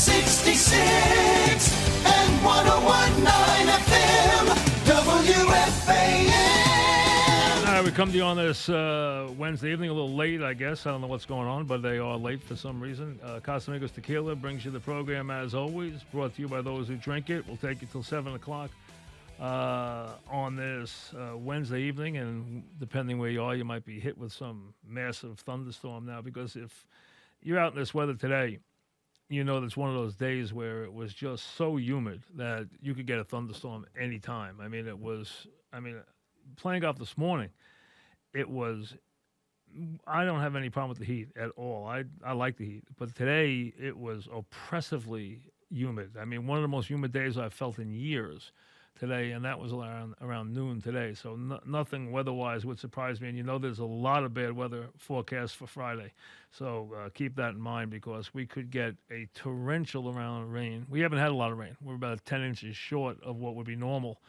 66 and 101.9 FM, WFAN. All right, we come to you on this Wednesday evening, a little late, I guess. I don't know what's going on, but they are late for some reason. Casamigos Tequila brings you the program as always, brought to you by those who drink it. We'll take you till 7 o'clock on this Wednesday evening, and depending where you are, you might be hit with some massive thunderstorm now, because if you're out in this weather today, you know that's one of those days where it was just so humid that you could get a thunderstorm anytime. I mean, playing golf this morning, I don't have any problem with the heat at all. I like the heat. But today, it was oppressively humid. I mean, one of the most humid days I've felt in years today, and that was around noon today. So nothing weather-wise would surprise me. And you know there's a lot of bad weather forecast for Friday. So keep that in mind, because we could get a torrential amount of rain. We haven't had a lot of rain. We're about 10 inches short of what would be normal.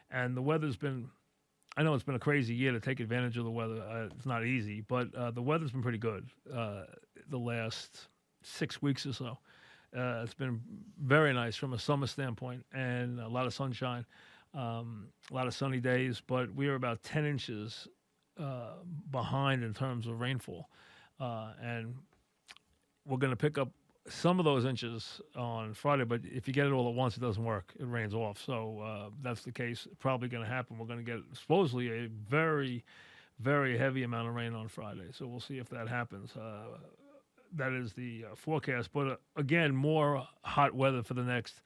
And the weather's been, I know it's been a crazy year to take advantage of the weather. It's not easy, but the weather's been pretty good the last 6 weeks or so. It's been very nice from a summer standpoint, and a lot of sunshine, a lot of sunny days, but we are about 10 inches behind in terms of rainfall. And we're going to pick up some of those inches on Friday, but if you get it all at once, it doesn't work. It rains off. So that's the case. Probably going to happen. We're going to get supposedly a very, very heavy amount of rain on Friday. So we'll see if that happens. That is the forecast. But again, more hot weather for the next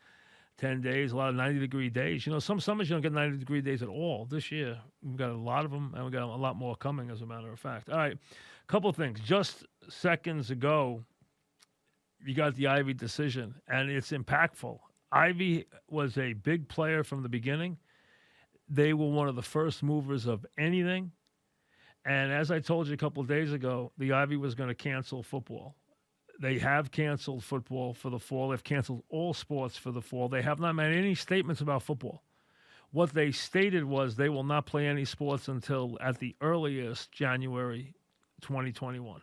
10 days, a lot of 90-degree days. You know, some summers you don't get 90-degree days at all. This year, we've got a lot of them, and we've got a lot more coming, as a matter of fact. All right, a couple of things. Just seconds ago, you got the Ivy decision, and it's impactful. Ivy was a big player from the beginning. They were one of the first movers of anything. And as I told you a couple of days ago, the Ivy was going to cancel football. They have canceled football for the fall. They've canceled all sports for the fall. They have not made any statements about football. What they stated was they will not play any sports until, at the earliest, January 2021.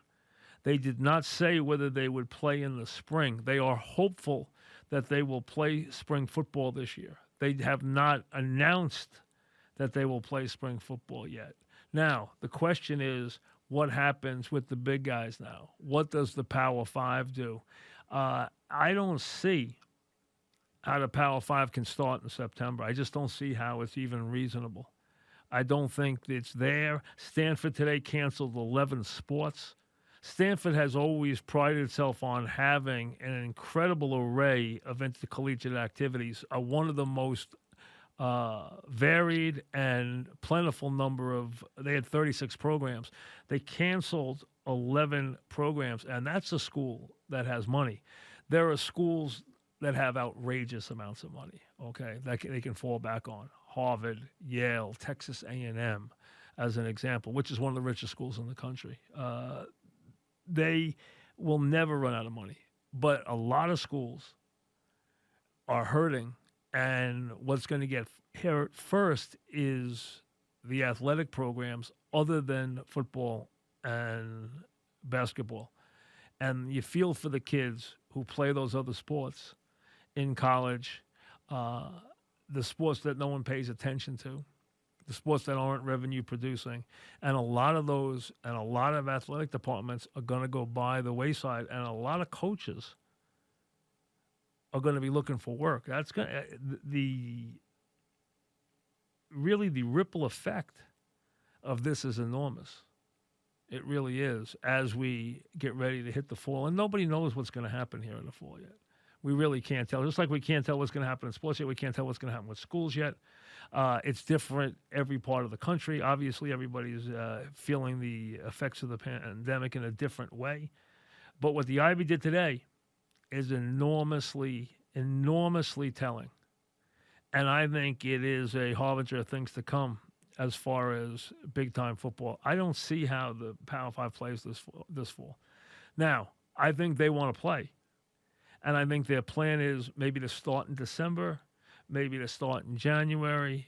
They did not say whether they would play in the spring. They are hopeful that they will play spring football this year. They have not announced that they will play spring football yet. Now, the question is, what happens with the big guys now? What does the Power Five do? I don't see how the Power Five can start in September. I just don't see how it's even reasonable. I don't think it's there. Stanford today canceled 11 sports. Stanford has always prided itself on having an incredible array of intercollegiate activities, one of the most varied and plentiful number of, they had 36 programs. They canceled 11 programs, and that's a school that has money. There are schools that have outrageous amounts of money, okay, that they can fall back on. Harvard, Yale, Texas A&M, as an example, which is one of the richest schools in the country. They will never run out of money. But a lot of schools are hurting, and what's going to get hurt first is the athletic programs other than football and basketball. And you feel for the kids who play those other sports in college, the sports that no one pays attention to, the sports that aren't revenue producing. And a lot of those and a lot of athletic departments are going to go by the wayside, and a lot of coaches are going to be looking for work. That's going to, the ripple effect of this is enormous. It really is, as we get ready to hit the fall. And nobody knows what's going to happen here in the fall yet. We really can't tell. Just like we can't tell what's going to happen in sports yet, we can't tell what's going to happen with schools yet. It's different every part of the country. Obviously, everybody's feeling the effects of the pandemic in a different way. But what the Ivy did today is enormously telling. And I think it is a harbinger of things to come as far as big-time football. I don't see how the Power Five plays this fall. Now, I think they want to play. And I think their plan is maybe to start in December, maybe to start in January,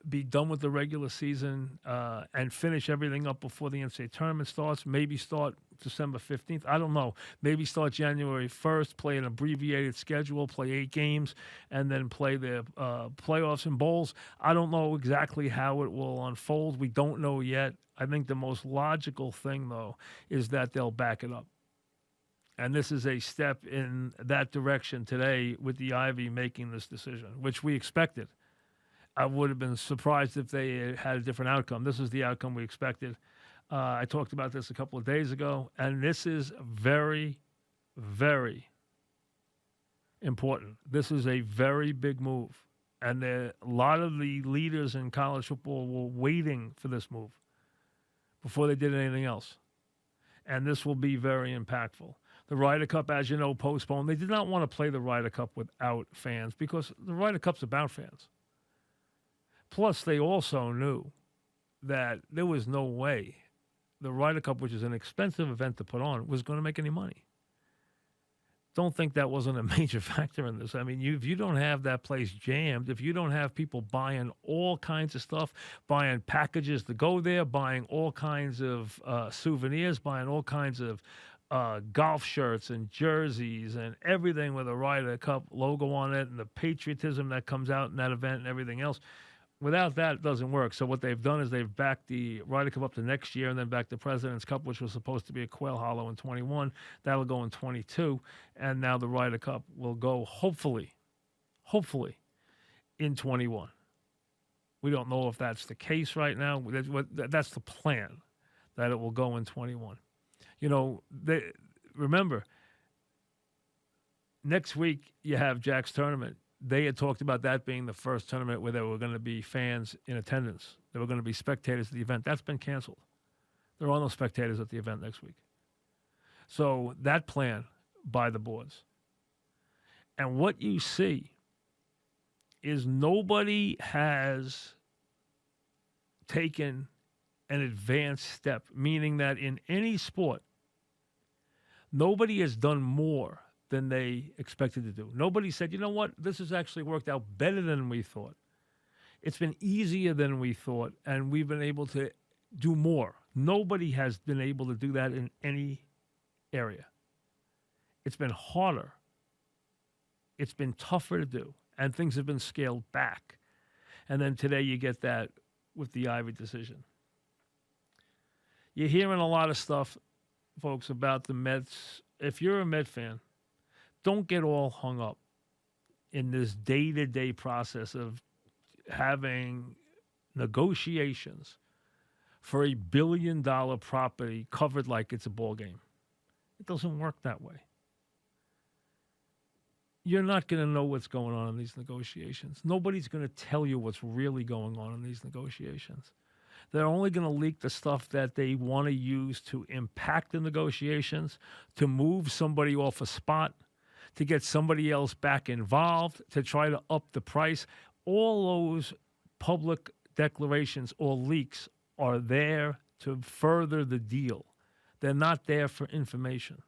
be done with the regular season and finish everything up before the NCAA tournament starts. Maybe start December 15th. I don't know. Maybe start January 1st, play an abbreviated schedule, play 8 games, and then play the playoffs and bowls. I don't know exactly how it will unfold. We don't know yet. I think the most logical thing, though, is that they'll back it up. And this is a step in that direction today with the Ivy making this decision, which we expected. I would have been surprised if they had a different outcome. This is the outcome we expected. I talked about this a couple of days ago, and this is very, very important. This is a very big move. And a lot of the leaders in college football were waiting for this move before they did anything else. And this will be very impactful. The Ryder Cup, as you know, postponed. They did not want to play the Ryder Cup without fans because the Ryder Cup's about fans. Plus, they also knew that there was no way the Ryder Cup, which is an expensive event to put on, was going to make any money. Don't think that wasn't a major factor in this. I mean, if you don't have that place jammed, if you don't have people buying all kinds of stuff, buying packages to go there, buying all kinds of souvenirs, buying all kinds of golf shirts and jerseys and everything with a Ryder Cup logo on it and the patriotism that comes out in that event and everything else. Without that, it doesn't work. So what they've done is they've backed the Ryder Cup up to next year and then back the President's Cup, which was supposed to be at Quail Hollow in 21. That'll go in 22. And now the Ryder Cup will go, hopefully, in 21. We don't know if that's the case right now. That's the plan, that it will go in 21. You know, remember, next week you have Jack's tournament. They had talked about that being the first tournament where there were going to be fans in attendance. There were going to be spectators at the event. That's been canceled. There are no spectators at the event next week. So that plan by the boards. And what you see is nobody has taken an advanced step, meaning that in any sport, nobody has done more than they expected to do. Nobody said, you know what, this has actually worked out better than we thought. It's been easier than we thought, and we've been able to do more. Nobody has been able to do that in any area. It's been harder. It's been tougher to do, and things have been scaled back. And then today you get that with the Ivy decision. You're hearing a lot of stuff, folks, about the Mets. If you're a Met fan, don't get all hung up in this day-to-day process of having negotiations for $1 billion property covered like it's a ball game. It doesn't work that way. You're not going to know what's going on in these negotiations. Nobody's going to tell you what's really going on in these negotiations. They're only going to leak the stuff that they want to use to impact the negotiations, to move somebody off a spot, to get somebody else back involved, to try to up the price. All those public declarations or leaks are there to further the deal. They're not there for information.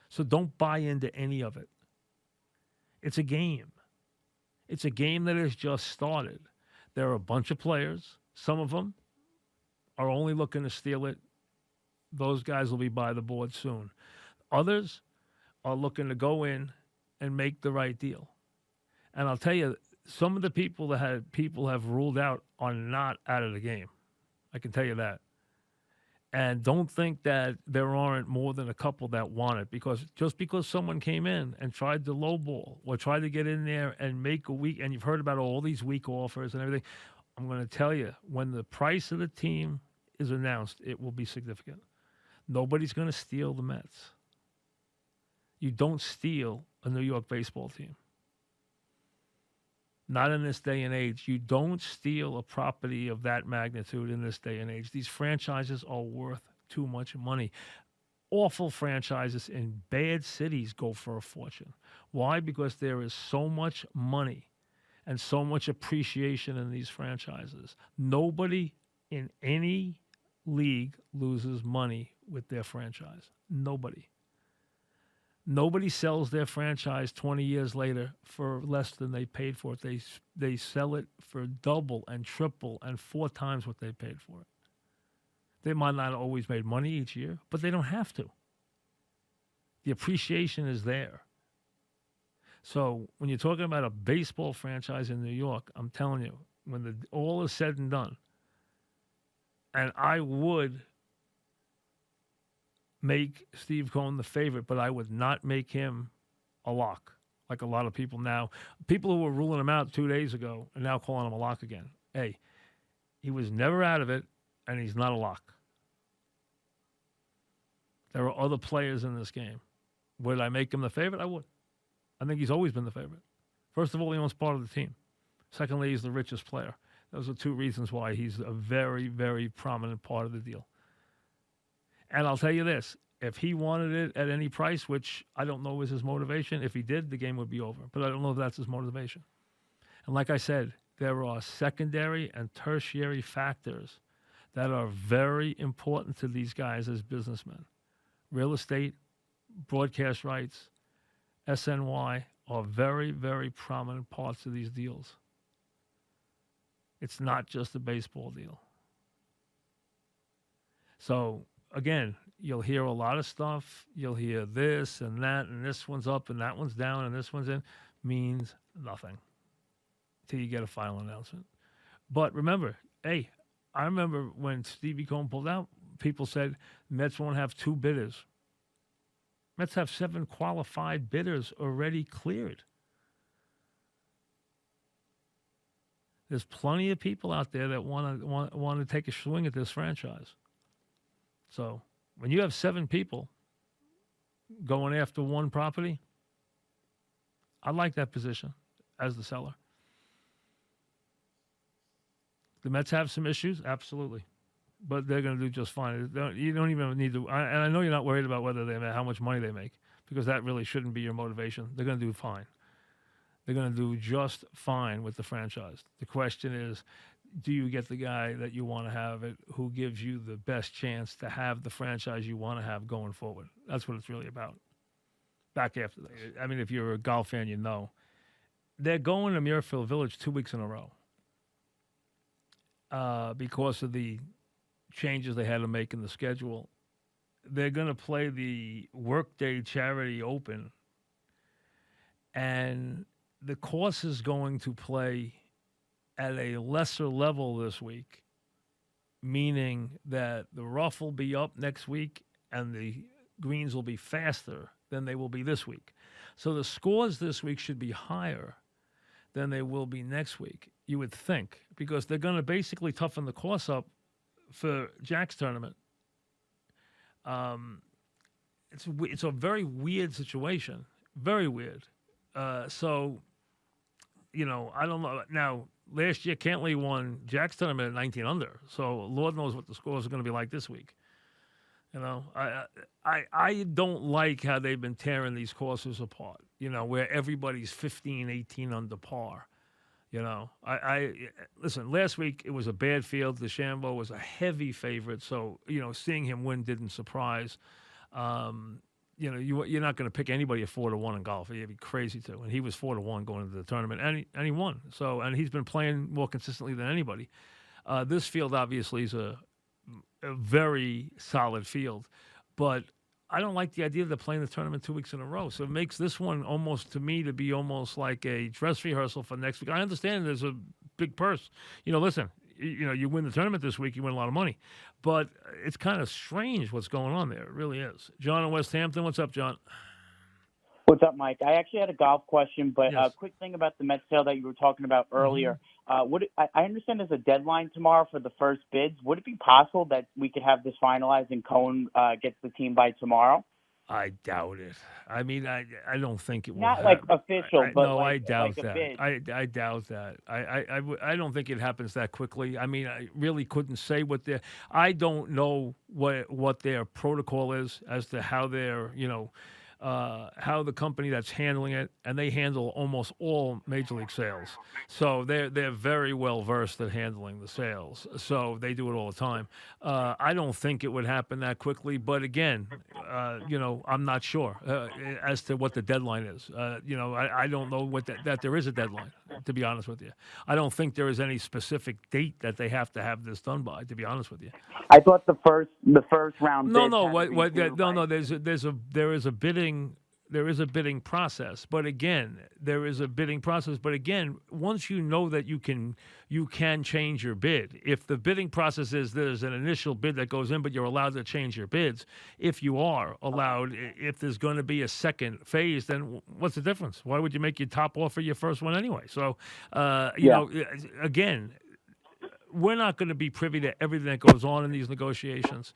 So don't buy into any of it. It's a game. It's a game that has just started. There are a bunch of players. Some of them are only looking to steal it. Those guys will be by the board soon. Others are looking to go in and make the right deal. And I'll tell you, some of the people that people have ruled out are not out of the game. I can tell you that. And don't think that there aren't more than a couple that want it, because just because someone came in and tried to lowball or tried to get in there and make a weak, and you've heard about all these weak offers and everything, I'm going to tell you, when the price of the team is announced, it will be significant. Nobody's going to steal the Mets. You don't steal a New York baseball team. Not in this day and age. You don't steal a property of that magnitude in this day and age. These franchises are worth too much money. Awful franchises in bad cities go for a fortune. Why? Because there is so much money and so much appreciation in these franchises. Nobody in any league loses money with their franchise. Nobody. Nobody sells their franchise 20 years later for less than they paid for it. They sell it for double and triple and 4 times what they paid for it. They might not always make money each year, but they don't have to. The appreciation is there. So when you're talking about a baseball franchise in New York, I'm telling you, when all is said and done, and I would make Steve Cohen the favorite, but I would not make him a lock, like a lot of people now. People who were ruling him out 2 days ago are now calling him a lock again. Hey, he was never out of it, and he's not a lock. There are other players in this game. Would I make him the favorite? I would. I think he's always been the favorite. First of all, he owns part of the team. Secondly, he's the richest player. Those are 2 reasons why he's a very, very prominent part of the deal. And I'll tell you this, if he wanted it at any price, which I don't know was his motivation, if he did, the game would be over. But I don't know if that's his motivation. And like I said, there are secondary and tertiary factors that are very important to these guys as businessmen. Real estate, broadcast rights, SNY are very, very prominent parts of these deals. It's not just a baseball deal. So, again, you'll hear a lot of stuff. You'll hear this and that, and this one's up and that one's down and this one's in. Means nothing till you get a final announcement. But remember, hey, I remember when Stevie Cohen pulled out, people said Mets won't have 2 bidders. Mets have 7 qualified bidders already cleared. There's plenty of people out there that want to take a swing at this franchise. So when you have 7 people going after one property, I like that position as the seller. The Mets have some issues, absolutely, but they're going to do just fine. You don't even need to. And I know you're not worried about how much money they make, because that really shouldn't be your motivation. They're going to do fine. They're going to do just fine with the franchise. The question is, do you get the guy that you want to have it, who gives you the best chance to have the franchise you want to have going forward? That's what it's really about. Back after that. I mean, if you're a golf fan, you know. They're going to Muirfield Village 2 weeks in a row because of the changes they had to make in the schedule. They're going to play the Workday Charity Open, and the course is going to play at a lesser level this week, meaning that the rough will be up next week and the greens will be faster than they will be this week. So the scores this week should be higher than they will be next week, you would think, because they're going to basically toughen the course up for Jack's tournament. It's a very weird situation, very weird. So, you know, I don't know. Now, last year, Cantley won Jack's tournament at 19 under. So, Lord knows what the scores are going to be like this week. You know, I don't like how they've been tearing these courses apart, you know, where everybody's 15, 18 under par. You know, listen, last week it was a bad field. DeChambeau was a heavy favorite. So, you know, seeing him win didn't surprise. You know, you're not going to pick anybody at 4-1 in golf. You'd be crazy to. And he was 4-1 going into the tournament, and he won. So, and he's been playing more consistently than anybody. This field obviously is a very solid field, but I don't like the idea that they're playing the tournament 2 weeks in a row. So it makes this one almost, to me, to be almost like a dress rehearsal for next week. I understand there's a big purse. You know, listen, you know, you win the tournament this week, you win a lot of money. But it's kind of strange what's going on there. It really is. John in West Hampton, what's up, John? What's up, Mike? I actually had a golf question, but Yes. a quick thing about the Mets sale that you were talking about earlier. I understand there's a deadline tomorrow for the first bids. Would it be possible that we could have this finalized and Cohen gets the team by tomorw? I doubt it. I mean, I don't think it will Not happen. like official, but no, like, I doubt like a that. bid. I doubt that. I don't think it happens that quickly. I mean, I really couldn't say what their. I don't know what their protocol is as to how they're, you know, how the company that's handling it, and they handle almost all major league sales. So they're very well versed at handling the sales. So they do it all the time. I don't think it would happen that quickly, but again, I'm not sure as to what the deadline is. I don't know that there is a deadline. To be honest with you, I don't think there is any specific date that they have to have this done by. To be honest with you, I thought the first round. no, bids no, had to what, be what, due no, by- no. There is a bidding process, but again, there is a bidding process. But again, once you know that you can change your bid. If the bidding process is there's an initial bid that goes in, but you're allowed to change your bids. If you are allowed, if there's going to be a second phase, then what's the difference? Why would you make your top offer your first one anyway? So, again, we're not going to be privy to everything that goes on in these negotiations.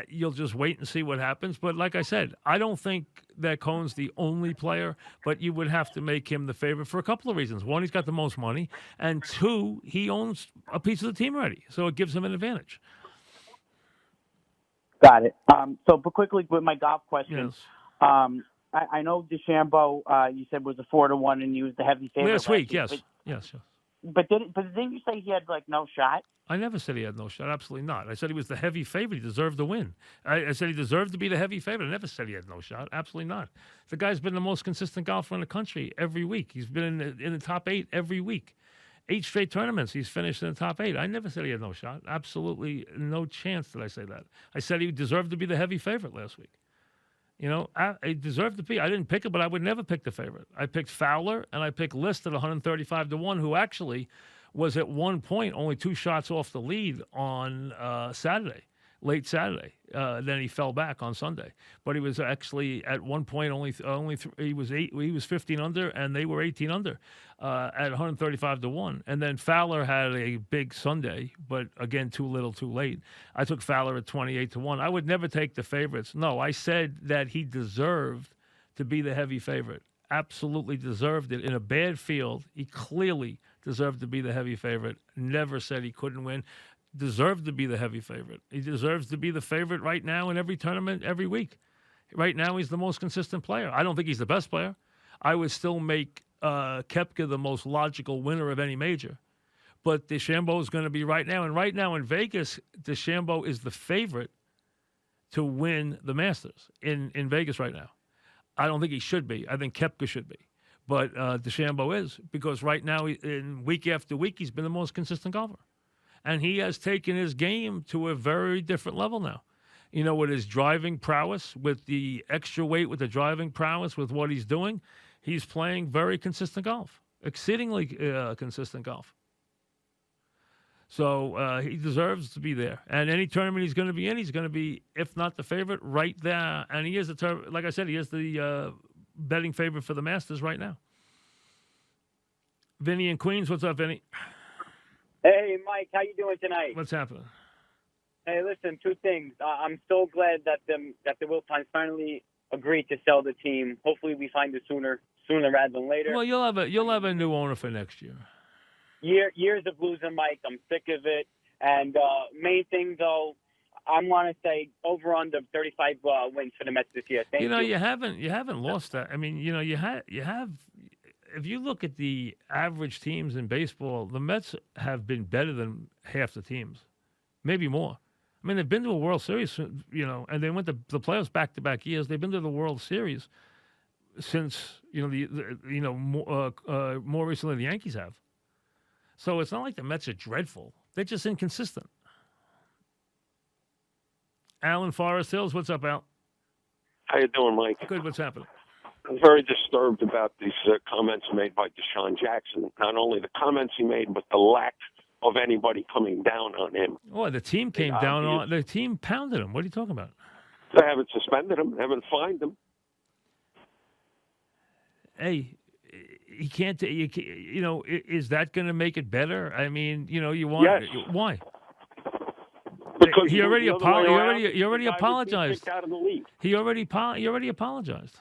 You'll just wait and see what happens. But like I said, I don't think that Cohn's the only player, but you would have to make him the favorite for a couple of reasons. One, he's got the most money, and two, he owns a piece of the team already, so it gives him an advantage. Got it. But quickly with my golf question. Yes. I know DeChambeau, you said was a 4-1, and he was the heavy favorite Last week, year, yes. Yes. But didn't you say he had no shot? I never said he had no shot. Absolutely not. I said he was the heavy favorite. He deserved to win. I said he deserved to be the heavy favorite. I never said he had no shot. Absolutely not. The guy's been the most consistent golfer in the country every week. He's been in the top 8 every week. 8 straight tournaments, he's finished in the top 8. I never said he had no shot. Absolutely no chance did I say that. I said he deserved to be the heavy favorite last week. I deserved to be. I didn't pick it, but I would never pick the favorite. I picked Fowler, and I picked List at 135-1, who actually was at one point only 2 shots off the lead on Saturday, late Saturday. Then he fell back on Sunday, but he was actually at one point he was 15 under, and they were 18 under at 135-1. And then Fowler had a big Sunday, but again too little, too late. I took Fowler at 28-1. I would never take the favorites. No, I said that he deserved to be the heavy favorite. Absolutely deserved it in a bad field. He clearly deserved to be the heavy favorite. Never said he couldn't win. Deserved to be the heavy favorite. He deserves to be the favorite right now in every tournament, every week. Right now, he's the most consistent player. I don't think he's the best player. I would still make Koepka the most logical winner of any major. But DeChambeau is going to be right now. And right now in Vegas, DeChambeau is the favorite to win the Masters in Vegas right now. I don't think he should be. I think Koepka should be. But DeChambeau is, because right now, in week after week, he's been the most consistent golfer. And he has taken his game to a very different level now. With his driving prowess, with the extra weight, with the driving prowess, with what he's doing, he's playing very consistent golf, exceedingly consistent golf. So he deserves to be there. And any tournament he's going to be in, he's going to be, if not the favorite, right there. And he is like I said, he is the betting favorite for the Masters right now. Vinny in Queens, what's up, Vinny? Hey, Mike, how you doing tonight? What's happening? Hey, listen, 2 things. I'm so glad that the Wilpons finally agreed to sell the team. Hopefully, we find it sooner rather than later. Well, you'll have a new owner for next year. Years of losing, Mike. I'm sick of it. And main thing, though, I want to say over under 35 wins for the Mets this year. Thank you. You haven't lost that. I mean, you have. If you look at the average teams in baseball, the Mets have been better than half the teams, more. I mean, they've been to a World Series, and they went to the playoffs back-to-back years. They've been to the World Series since more recently the Yankees have. So it's not like the Mets are dreadful; they're just inconsistent. Alan Forest Hills, what's up, Al? How you doing, Mike? Good. What's happening? I'm very disturbed about these comments made by Deshaun Jackson. Not only the comments he made, but the lack of anybody coming down on him. Oh, the team came down on the team, pounded him. What are you talking about? They haven't suspended him, haven't fined him. Hey, he can't. Is that going to make it better? I mean, you want why? Because he already apologized. Out of the league. He already apologized.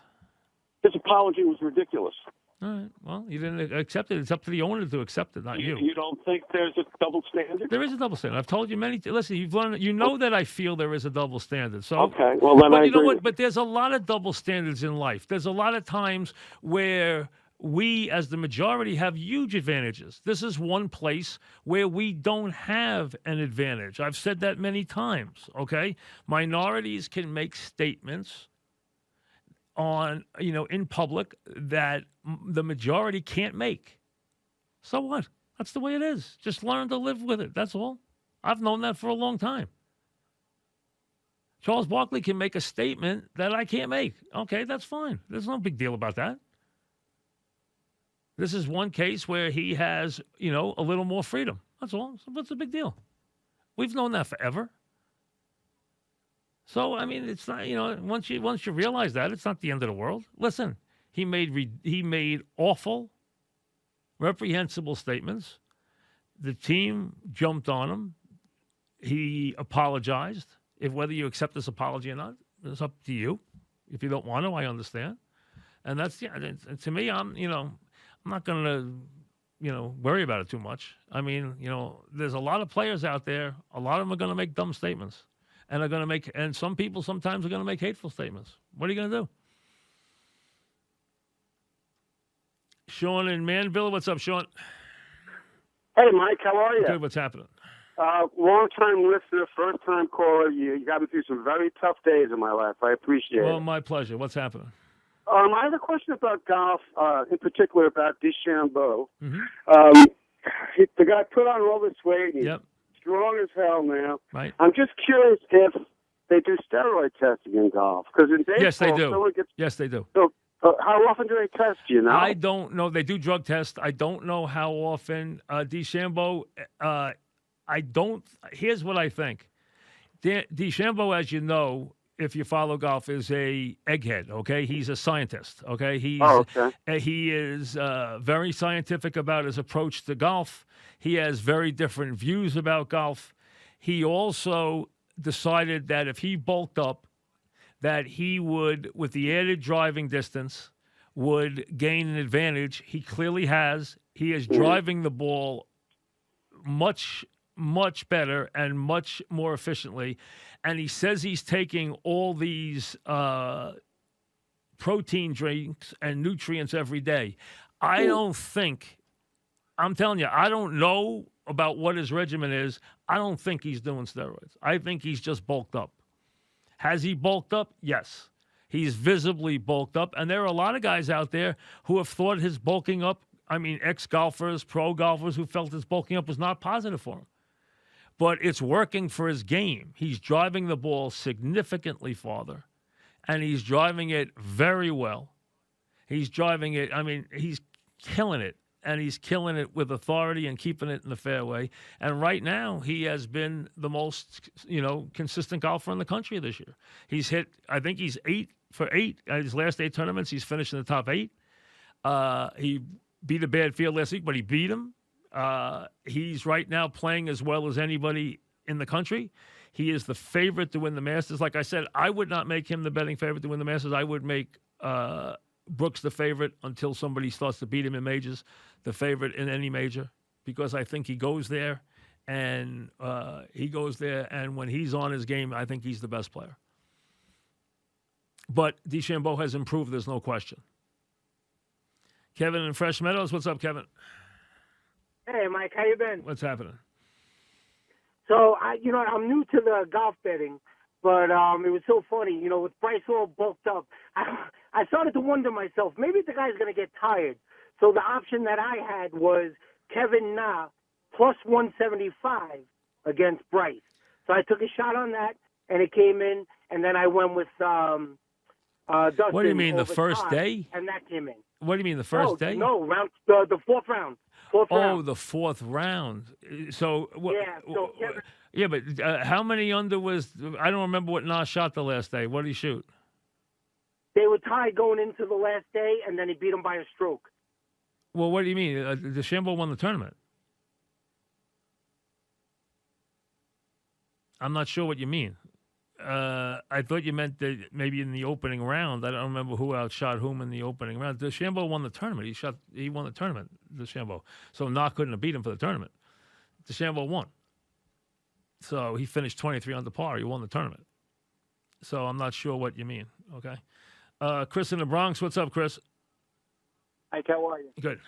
His apology was ridiculous. All right. Well, you didn't accept it. It's up to the owner to accept it, not you. You don't think there's a double standard? There is a double standard. I've told you many. Listen, you've learned. You know that I feel there is a double standard. So Okay. Well, then but I you know agree what? with But there's a lot of double standards in life. There's a lot of times where we, as the majority, have huge advantages. This is one place where we don't have an advantage. I've said that many times. Okay, minorities can make statements on in public that the majority can't make. So what? That's the way it is. Just learn to live with it. That's all. I've known that for a long time. Charles Barkley can make a statement that I can't make. Okay, that's fine. There's no big deal about that. This is one case where he has, a little more freedom. That's all. So what's the big deal? We've known that forever. So, I mean, it's not, once you realize that, it's not the end of the world. Listen, he made awful, reprehensible statements. The team jumped on him. He apologized. Whether you accept this apology or not, it's up to you. If you don't want to, I understand. And that's, to me, I'm not going to, worry about it too much. I mean, there's a lot of players out there. A lot of them are going to make dumb statements. And some people sometimes are going to make hateful statements. What are you going to do? Sean in Manville, what's up, Sean? Hey, Mike, how are you? Good, what's happening? Long-time listener, first-time caller. You got me through some very tough days in my life. I appreciate it. Well, my pleasure. What's happening? I have a question about golf, in particular about DeChambeau. Mm-hmm. The guy put on all this weight. He's strong as hell now. Right. I'm just curious if they do steroid testing in golf. Because in baseball, yes, they do. someone gets... Yes, they do. So, how often do they test, I don't know. They do drug tests. I don't know how often. DeChambeau, here's what I think. DeChambeau, as you know, if you follow golf, is a egghead, okay? He's a scientist, okay? He is very scientific about his approach to golf. He has very different views about golf. He also decided that if he bulked up, that he would, with the added driving distance, would gain an advantage. He clearly has. He is driving the ball much, much better and much more efficiently. And he says he's taking all these protein drinks and nutrients every day. I'm telling you, I don't know about what his regimen is. I don't think he's doing steroids. I think he's just bulked up. Has he bulked up? Yes. He's visibly bulked up. And there are a lot of guys out there who have thought his bulking up, ex-golfers, pro golfers who felt his bulking up was not positive for him. But it's working for his game. He's driving the ball significantly farther, and he's driving it very well. He's driving it, he's killing it, and he's killing it with authority and keeping it in the fairway. And right now, he has been the most, consistent golfer in the country this year. He's hit, I think he's 8 for 8 at his last 8 tournaments. He's finished in the top 8. He beat a bad field last week, but he beat him. He's right now playing as well as anybody in the country. He is the favorite to win the Masters. Like I said, I would not make him the betting favorite to win the Masters. I would make Brooks the favorite until somebody starts to beat him in majors, the favorite in any major, because I think he goes there, and when he's on his game, I think he's the best player. But DeChambeau has improved, there's no question. Kevin in Fresh Meadows, what's up, Kevin? Hey, Mike, how you been? What's happening? So, I'm new to the golf betting, but it was so funny. With Bryce all bulked up, I started to wonder myself, maybe the guy's going to get tired. So the option that I had was Kevin Na plus 175 against Bryce. So I took a shot on that, and it came in, and then I went with Dustin. What do you mean, the first Todd, day? And that came in. What do you mean, the first day? No, the fourth round. The fourth round. So yeah. But how many under was? I don't remember what Nas shot the last day. What did he shoot? They were tied going into the last day, and then he beat him by a stroke. Well, what do you mean? DeChambeau won the tournament. I'm not sure what you mean. I thought you meant that maybe in the opening round. I don't remember who outshot whom in the opening round. DeChambeau won the tournament. He won the tournament, DeChambeau. So Knock couldn't have beat him for the tournament. DeChambeau won. So he finished 23 under par. He won the tournament. So I'm not sure what you mean. Okay. Chris in the Bronx. What's up, Chris? Hi, how are you? Good.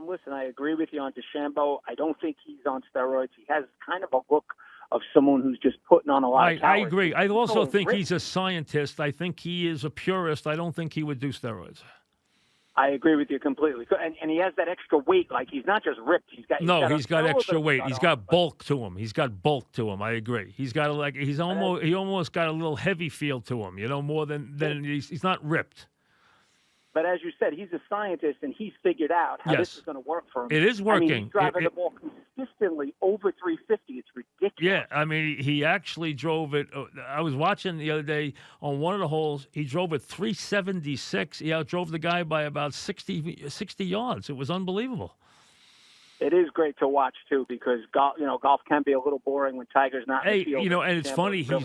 Listen, I agree with you on DeChambeau. I don't think he's on steroids. He has kind of a look of someone who's just putting on a lot of I calories. agree. I also think ripped. he's a scientist. I think he is a purist. I don't think he would do steroids. I agree with you completely. And he has that extra weight. Like, he's not just ripped. He's got extra weight. He's got bulk to him. He's got bulk to him. I agree. He's got he almost got a little heavy feel to him. You know, more than he's not ripped. But as you said, he's a scientist, and he's figured out how this is going to work for him. It is working. I mean, he's driving the ball consistently over 350. It's ridiculous. Yeah, I mean, he actually drove it. I was watching the other day on one of the holes. He drove it 376. He outdrove the guy by about 60 yards. It was unbelievable. It is great to watch too, because golf can be a little boring when Tiger's not. Hey, in the field. and it's funny. Really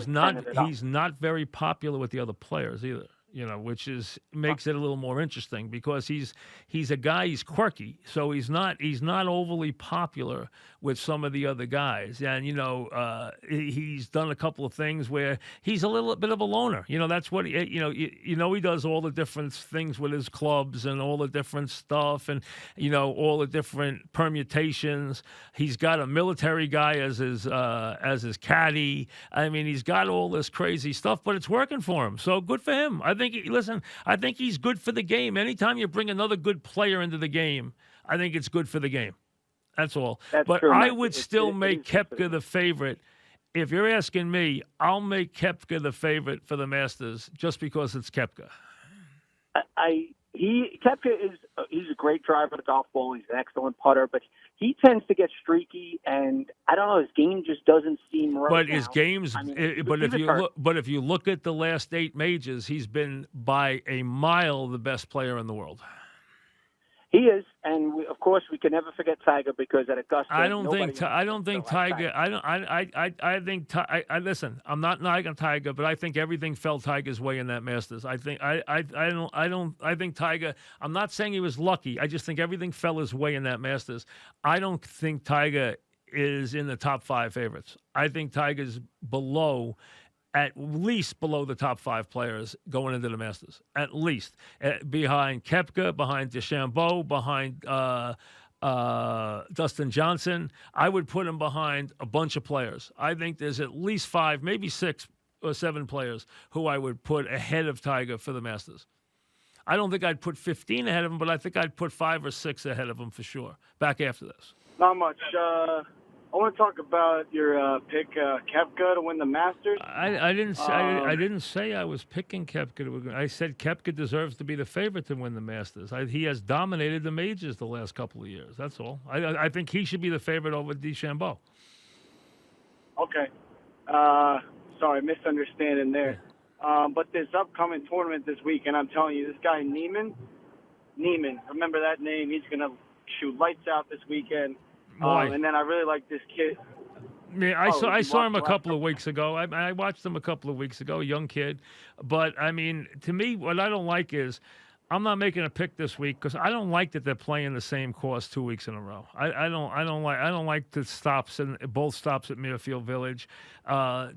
He's not very popular with the other players either. Which makes it a little more interesting because he's a guy. He's quirky, so he's not overly popular with some of the other guys. And he's done a couple of things where he's a little bit of a loner. That's what he does all the different things with his clubs and all the different stuff and all the different permutations. He's got a military guy as his caddy. I mean, he's got all this crazy stuff, but it's working for him. So good for him. I think he's good for the game. Anytime you bring another good player into the game, I think it's good for the game. That's all. But true, I would still make Koepka the favorite. If you're asking me, I'll make Koepka the favorite for the Masters just because it's Koepka. Koepka he's a great driver of the golf ball. He's an excellent putter, but he tends to get streaky, and I don't know, his game just doesn't seem right. But now. his game's. If you look at the last 8 majors, he's been by a mile the best player in the world. He is, and of course we can never forget Tiger because at Augusta. I don't think Tiger. Listen, I'm not knocking Tiger, but I think everything fell Tiger's way in that Masters. I think Tiger. I'm not saying he was lucky. I just think everything fell his way in that Masters. I don't think Tiger is in the top 5 favorites. I think Tiger's at least below the top 5 players going into the Masters. At least. Behind Koepka, behind DeChambeau, behind Dustin Johnson. I would put him behind a bunch of players. I think there's at least 5, maybe 6 or 7 players who I would put ahead of Tiger for the Masters. I don't think I'd put 15 ahead of him, but I think I'd put 5 or 6 ahead of him for sure. Back after this. Not much. I want to talk about your pick, Koepka to win the Masters. I didn't say I was picking Koepka to win. I said Koepka deserves to be the favorite to win the Masters. He has dominated the majors the last couple of years. That's all. I think he should be the favorite over DeChambeau. Okay. Sorry, misunderstanding there. But this upcoming tournament this week, and I'm telling you, this guy Neiman, remember that name? He's going to shoot lights out this weekend. And then I really like this kid. Yeah, I saw him a couple of weeks ago. I watched him a couple of weeks ago, a young kid. But I mean, to me, what I don't like is I'm not making a pick this week because I don't like that they're playing the same course 2 weeks in a row. I don't like the stops and both stops at Muirfield Village,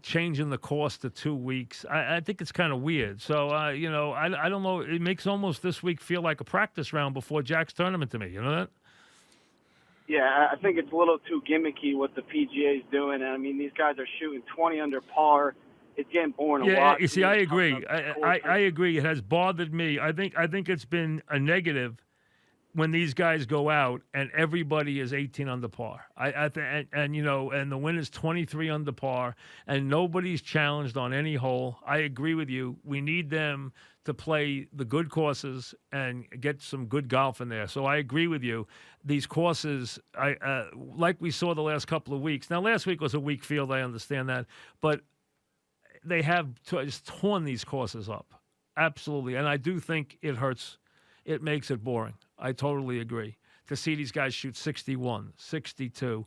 changing the course to 2 weeks. I think it's kind of weird. So I don't know. It makes almost this week feel like a practice round before Jack's tournament to me. You know that? Yeah, I think it's a little too gimmicky what the PGA is doing. I mean, these guys are shooting 20 under par. It's getting boring to watch. You see, I agree. I agree. It has bothered me. I think it's been a negative when these guys go out and everybody is 18 under par. And the win is 23 under par, and nobody's challenged on any hole. I agree with you. We need them to play the good courses and get some good golf in there. So I agree with you. These courses, like we saw the last couple of weeks. Now, last week was a weak field. I understand that, but they have just torn these courses up. Absolutely. And I do think it hurts. It makes it boring. I totally agree. to see these guys shoot 61, 62.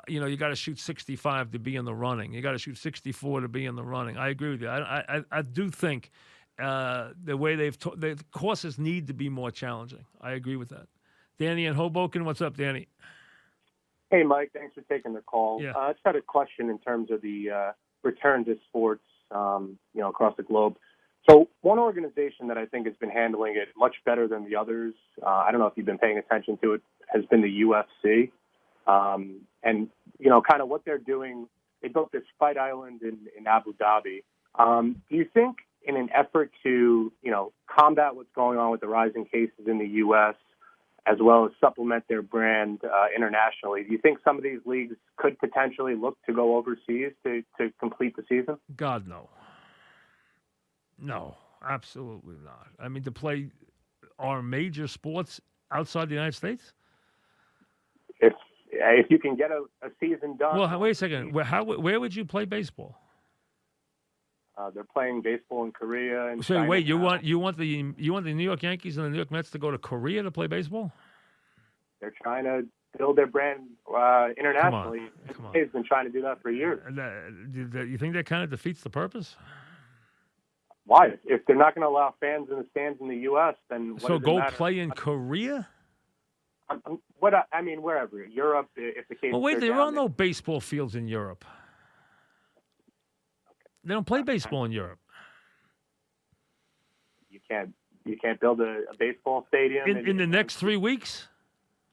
You got to shoot 65 to be in the running. You got to shoot 64 to be in the running. I agree with you. I do think the way the courses need to be more challenging. I agree with that. Danny in Hoboken, what's up, Danny? Hey, Mike. Thanks for taking the call. Yeah. I just had a question in terms of the return to sports, across the globe. So one organization that I think has been handling it much better than the others, I don't know if you've been paying attention to it, has been the UFC. And kind of what they're doing, they built this fight island in Abu Dhabi. Do you think in an effort to, combat what's going on with the rising cases in the U.S., as well as supplement their brand internationally, do you think some of these leagues could potentially look to go overseas to complete the season? God, no. No, absolutely not. I mean, to play our major sports outside the United States? If you can get a season done. Well, wait a second. Where would you play baseball? They're playing baseball in Korea and So China wait, you now. want the New York Yankees and the New York Mets to go to Korea to play baseball? They're trying to build their brand internationally. Come on. They've been trying to do that for years. You think that kind of defeats the purpose? Why? If they're not going to allow fans in the stands in the U.S., then what So does it go matter? play in Korea? Wherever. Europe, if the case. Well, wait, they're there down are no baseball fields in Europe. They don't play baseball in Europe. You can't build a baseball stadium In the next 3 weeks?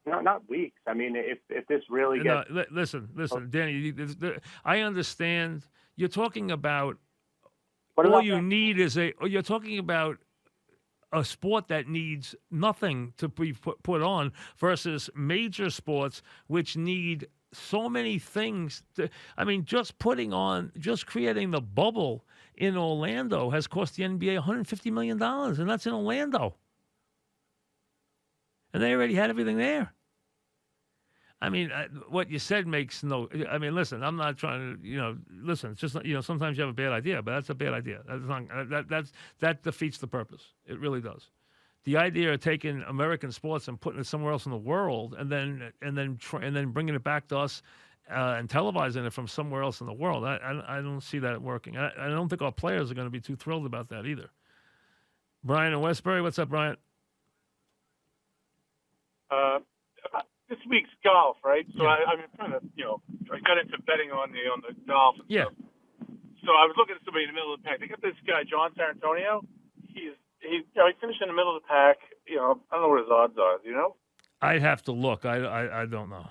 No, not weeks. I mean, if this really gets. No, listen, Danny. I understand. You're talking about. All you need is you're talking about a sport that needs nothing to be put on versus major sports which need so many things. Just creating the bubble in Orlando has cost the NBA $150 million, and that's in Orlando. And they already had everything there. I mean, what you said makes no. I mean, listen. I'm not trying to. Listen. It's just sometimes you have a bad idea, but that's a bad idea. That's not. That defeats the purpose. It really does. The idea of taking American sports and putting it somewhere else in the world, and then bringing it back to us, and televising it from somewhere else in the world. I don't see that working. I don't think our players are going to be too thrilled about that either. Brian in Westbury, what's up, Brian? This week's golf, right? So Yeah. I'm kind of, I got into betting on the golf. And Yeah. stuff. So I was looking at somebody in the middle of the pack. They got this guy, John Santonio. He finished in the middle of the pack. I don't know what his odds are. Do you know? I'd have to look. I don't know.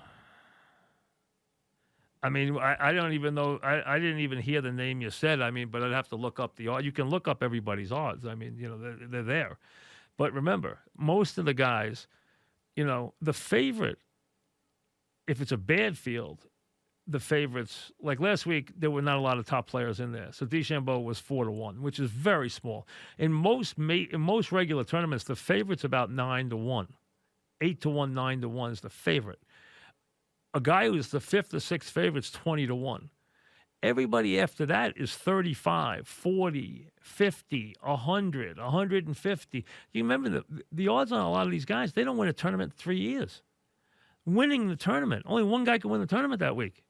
I mean, I don't even know. I didn't even hear the name you said. I mean, but I'd have to look up the odds. You can look up everybody's odds. I mean, they're there. But remember, most of the guys, the favorite, if it's a bad field, the favorites, like last week, there were not a lot of top players in there. So DeChambeau was 4-1, which is very small. In most regular tournaments, the favorite's about 9-1. 8-1, 9-1 is the favorite. A guy who's the fifth or sixth favorite's 20-1. Everybody after that is 35, 40, 50, 100, 150. You remember the odds on a lot of these guys, they don't win a tournament in 3 years. Winning the tournament, only one guy can win the tournament that week.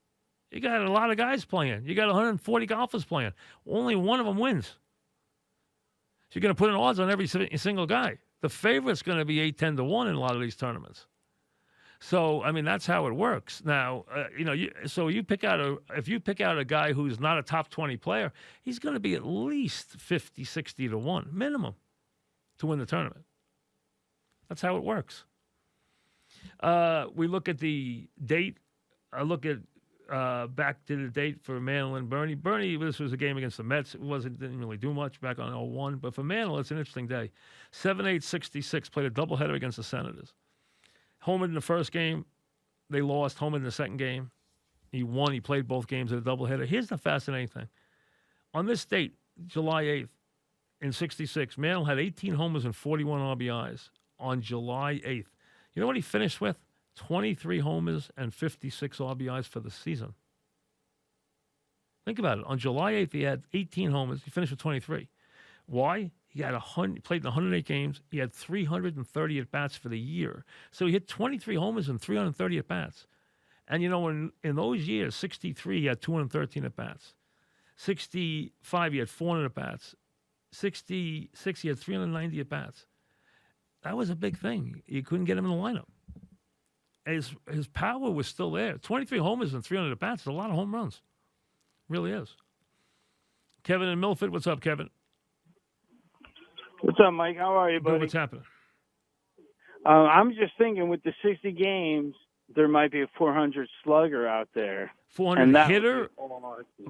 You got a lot of guys playing. You got 140 golfers playing. Only one of them wins. So you're going to put in odds on every single guy. The favorite's going to be 8-10-1 in a lot of these tournaments. So, I mean, that's how it works. Now, if you pick out a guy who's not a top 20 player, he's going to be at least 50, 60-1 minimum to win the tournament. That's how it works. We look at the date. I look at back to the date for Mantle and Bernie. Bernie, this was a game against the Mets. It didn't really do much back on 0-1. But for Mantle, it's an interesting day. 7-8-66, played a doubleheader against the Senators. Homered in the first game. They lost. Homered in the second game. He won. He played both games at a doubleheader. Here's the fascinating thing. On this date, July 8th, in 66, Mantle had 18 homers and 41 RBIs on July 8th. You know what he finished with? 23 homers and 56 RBIs for the season. Think about it. On July 8th, he had 18 homers. He finished with 23. Why? He had played in 108 games. He had 330 at bats for the year. So he hit 23 homers and 330 at bats. And in those years, 63 he had 213 at bats. 65 he had 400 at bats. 66 he had 390 at bats. That was a big thing. You couldn't get him in the lineup. His power was still there. 23 homers and 300 at bats is a lot of home runs. Really is. Kevin in Milford, what's up, Kevin? What's up, Mike? How are you, buddy? Good, what's happening? I'm just thinking with the 60 games, there might be a 400 slugger out there. 400 hitter?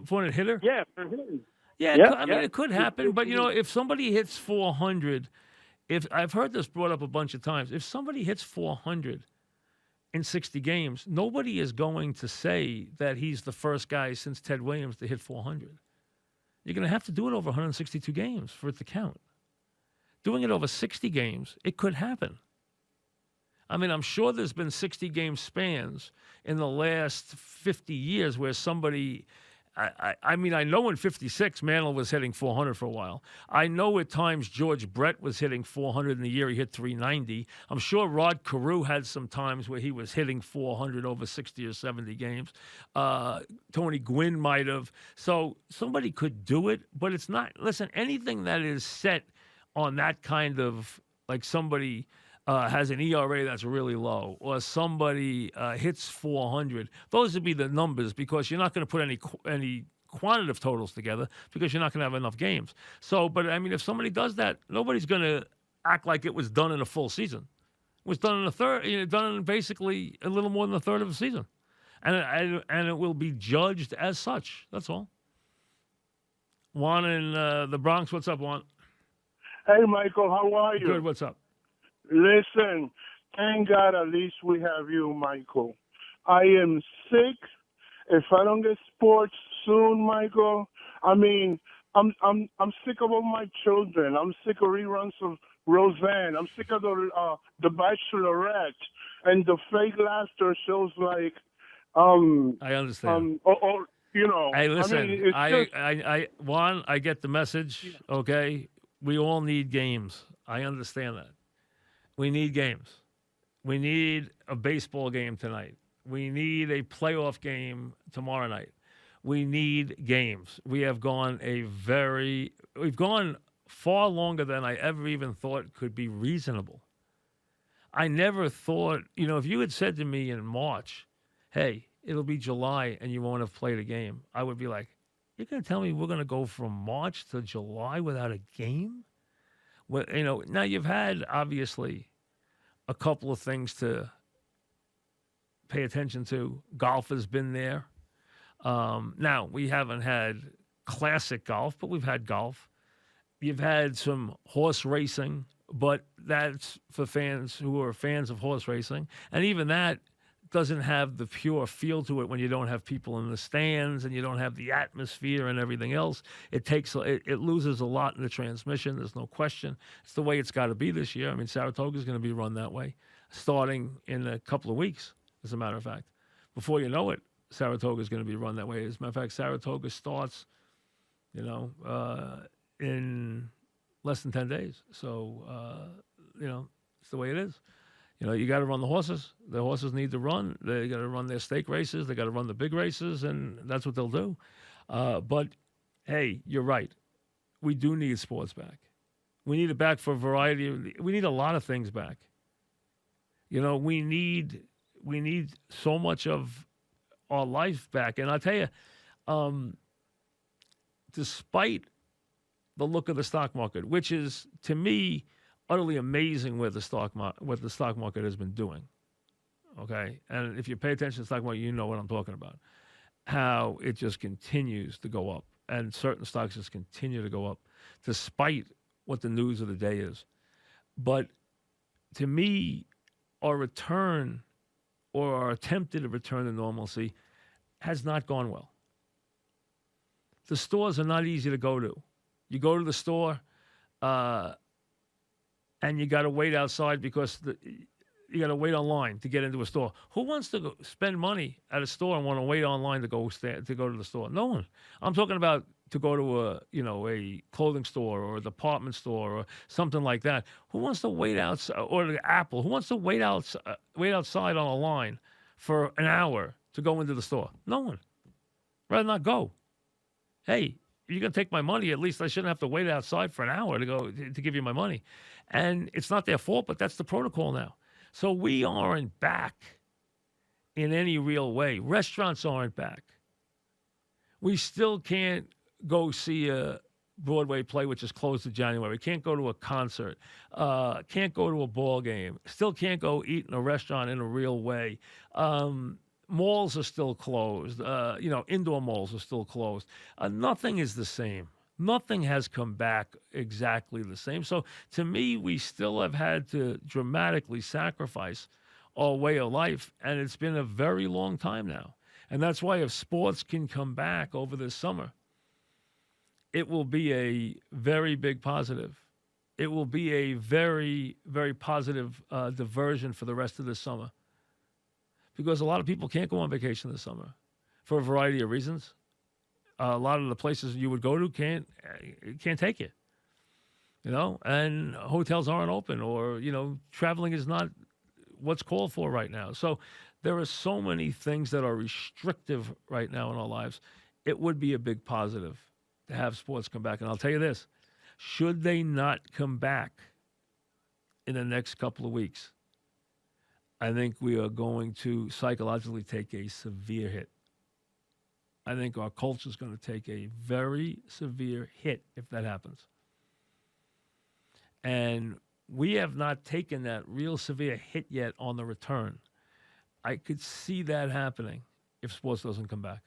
400 hitter? Yeah, for him. Yeah, it could happen. But, if somebody hits 400, if I've heard this brought up a bunch of times, if somebody hits 400 in 60 games, nobody is going to say that he's the first guy since Ted Williams to hit 400. You're going to have to do it over 162 games for it to count. Doing it over 60 games, it could happen. I mean, I'm sure there's been 60-game spans in the last 50 years where somebody I mean, I know in 56, Mantle was hitting 400 for a while. I know at times George Brett was hitting 400 in the year. He hit 390. I'm sure Rod Carew had some times where he was hitting 400 over 60 or 70 games. Tony Gwynn might have. So somebody could do it, but it's not. Listen, anything that is set on that kind of, like somebody has an ERA that's really low, or somebody hits 400. Those would be the numbers, because you're not going to put any quantitative totals together because you're not going to have enough games. So, but I mean, if somebody does that, nobody's going to act like it was done in a full season. It was done in a third, done in basically a little more than a third of a season, and it will be judged as such. That's all. Juan in the Bronx, what's up, Juan? Hey, Michael, how are you? Good. What's up? Listen, thank God at least we have you, Michael. I am sick. If I don't get sports soon, Michael, I mean, I'm sick of all my children. I'm sick of reruns of Roseanne. I'm sick of the Bachelorette and the fake laughter shows like I understand. Hey, listen, Juan, I get the message. Okay, we all need games. I understand that. We need games. We need a baseball game tonight. We need a playoff game tomorrow night. We need games. We've gone far longer than I ever even thought could be reasonable. I never thought, if you had said to me in March, hey, it'll be July and you won't have played a game, I would be like, you're going to tell me we're going to go from March to July without a game? Well, now you've had, obviously, a couple of things to pay attention to. Golf has been there. Now, we haven't had classic golf, but we've had golf. You've had some horse racing, but that's for fans who are fans of horse racing. And even that doesn't have the pure feel to it when you don't have people in the stands and you don't have the atmosphere and everything else. It loses a lot in the transmission. There's no question. It's the way it's got to be this year. I mean, Saratoga is going to be run that way, starting in a couple of weeks, as a matter of fact. Before you know it, Saratoga is going to be run that way. As a matter of fact, Saratoga starts, in less than 10 days. So, it's the way it is. You got to run the horses. The horses need to run. They got to run their stake races. They got to run the big races, and that's what they'll do. But, hey, you're right. We do need sports back. We need it back for a variety we need a lot of things back. We need so much of our life back. And I'll tell you, despite the look of the stock market, which is, to me, utterly amazing what the stock market has been doing. Okay, and if you pay attention to the stock market, you know what I'm talking about. How it just continues to go up, and certain stocks just continue to go up, despite what the news of the day is. But to me, our return, or our attempted return to normalcy, has not gone well. The stores are not easy to go to. You go to the store, and you got to wait outside because you got to wait online to get into a store. Who wants to spend money at a store and want to wait online to go to the store? No one. I'm talking about to go to a clothing store or a department store or something like that. Who wants to wait outside, or the Apple? Who wants to wait outside on a line for an hour to go into the store? No one. Rather not go. Hey, you're going to take my money. At least I shouldn't have to wait outside for an hour to give you my money. And it's not their fault, but that's the protocol now. So we aren't back in any real way. Restaurants aren't back. We still can't go see a Broadway play, which is closed in January. Can't go to a concert. Can't go to a ball game. Still can't go eat in a restaurant in a real way. Malls are still closed. Indoor malls are still closed. Nothing is the same. Nothing has come back exactly the same. So to me, we still have had to dramatically sacrifice our way of life, and it's been a very long time now. And that's why if sports can come back over this summer, it will be a very big positive. It will be a very, very positive diversion for the rest of the summer. Because a lot of people can't go on vacation this summer for a variety of reasons. A lot of the places you would go to can't take you. And hotels aren't open, or, traveling is not what's called for right now. So there are so many things that are restrictive right now in our lives. It would be a big positive to have sports come back. And I'll tell you this, should they not come back in the next couple of weeks, I think we are going to psychologically take a severe hit. I think our culture is going to take a very severe hit if that happens. And we have not taken that real severe hit yet on the return. I could see that happening if sports doesn't come back.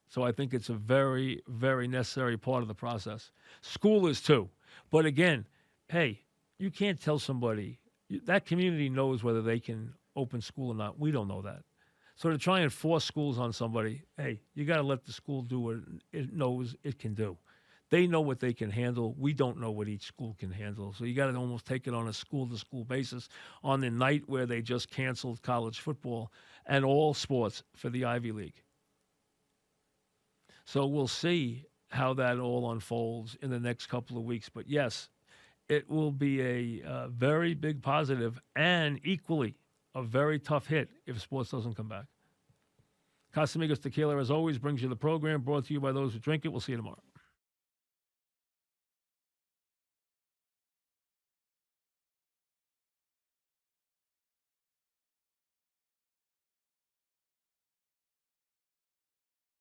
So I think it's a very, very necessary part of the process. School is too. But again, hey, you can't tell somebody, that community knows whether they can open school or not. We don't know that. So to try and force schools on somebody, hey, you got to let the school do what it knows it can do. They know what they can handle. We don't know what each school can handle. So you got to almost take it on a school-to-school basis. On the night where they just canceled college football and all sports for the Ivy League. So we'll see how that all unfolds in the next couple of weeks. But yes, it will be a very big positive and equally a very tough hit if sports doesn't come back. Casamigos Tequila, as always, brings you the program brought to you by those who drink it. We'll see you tomorrow.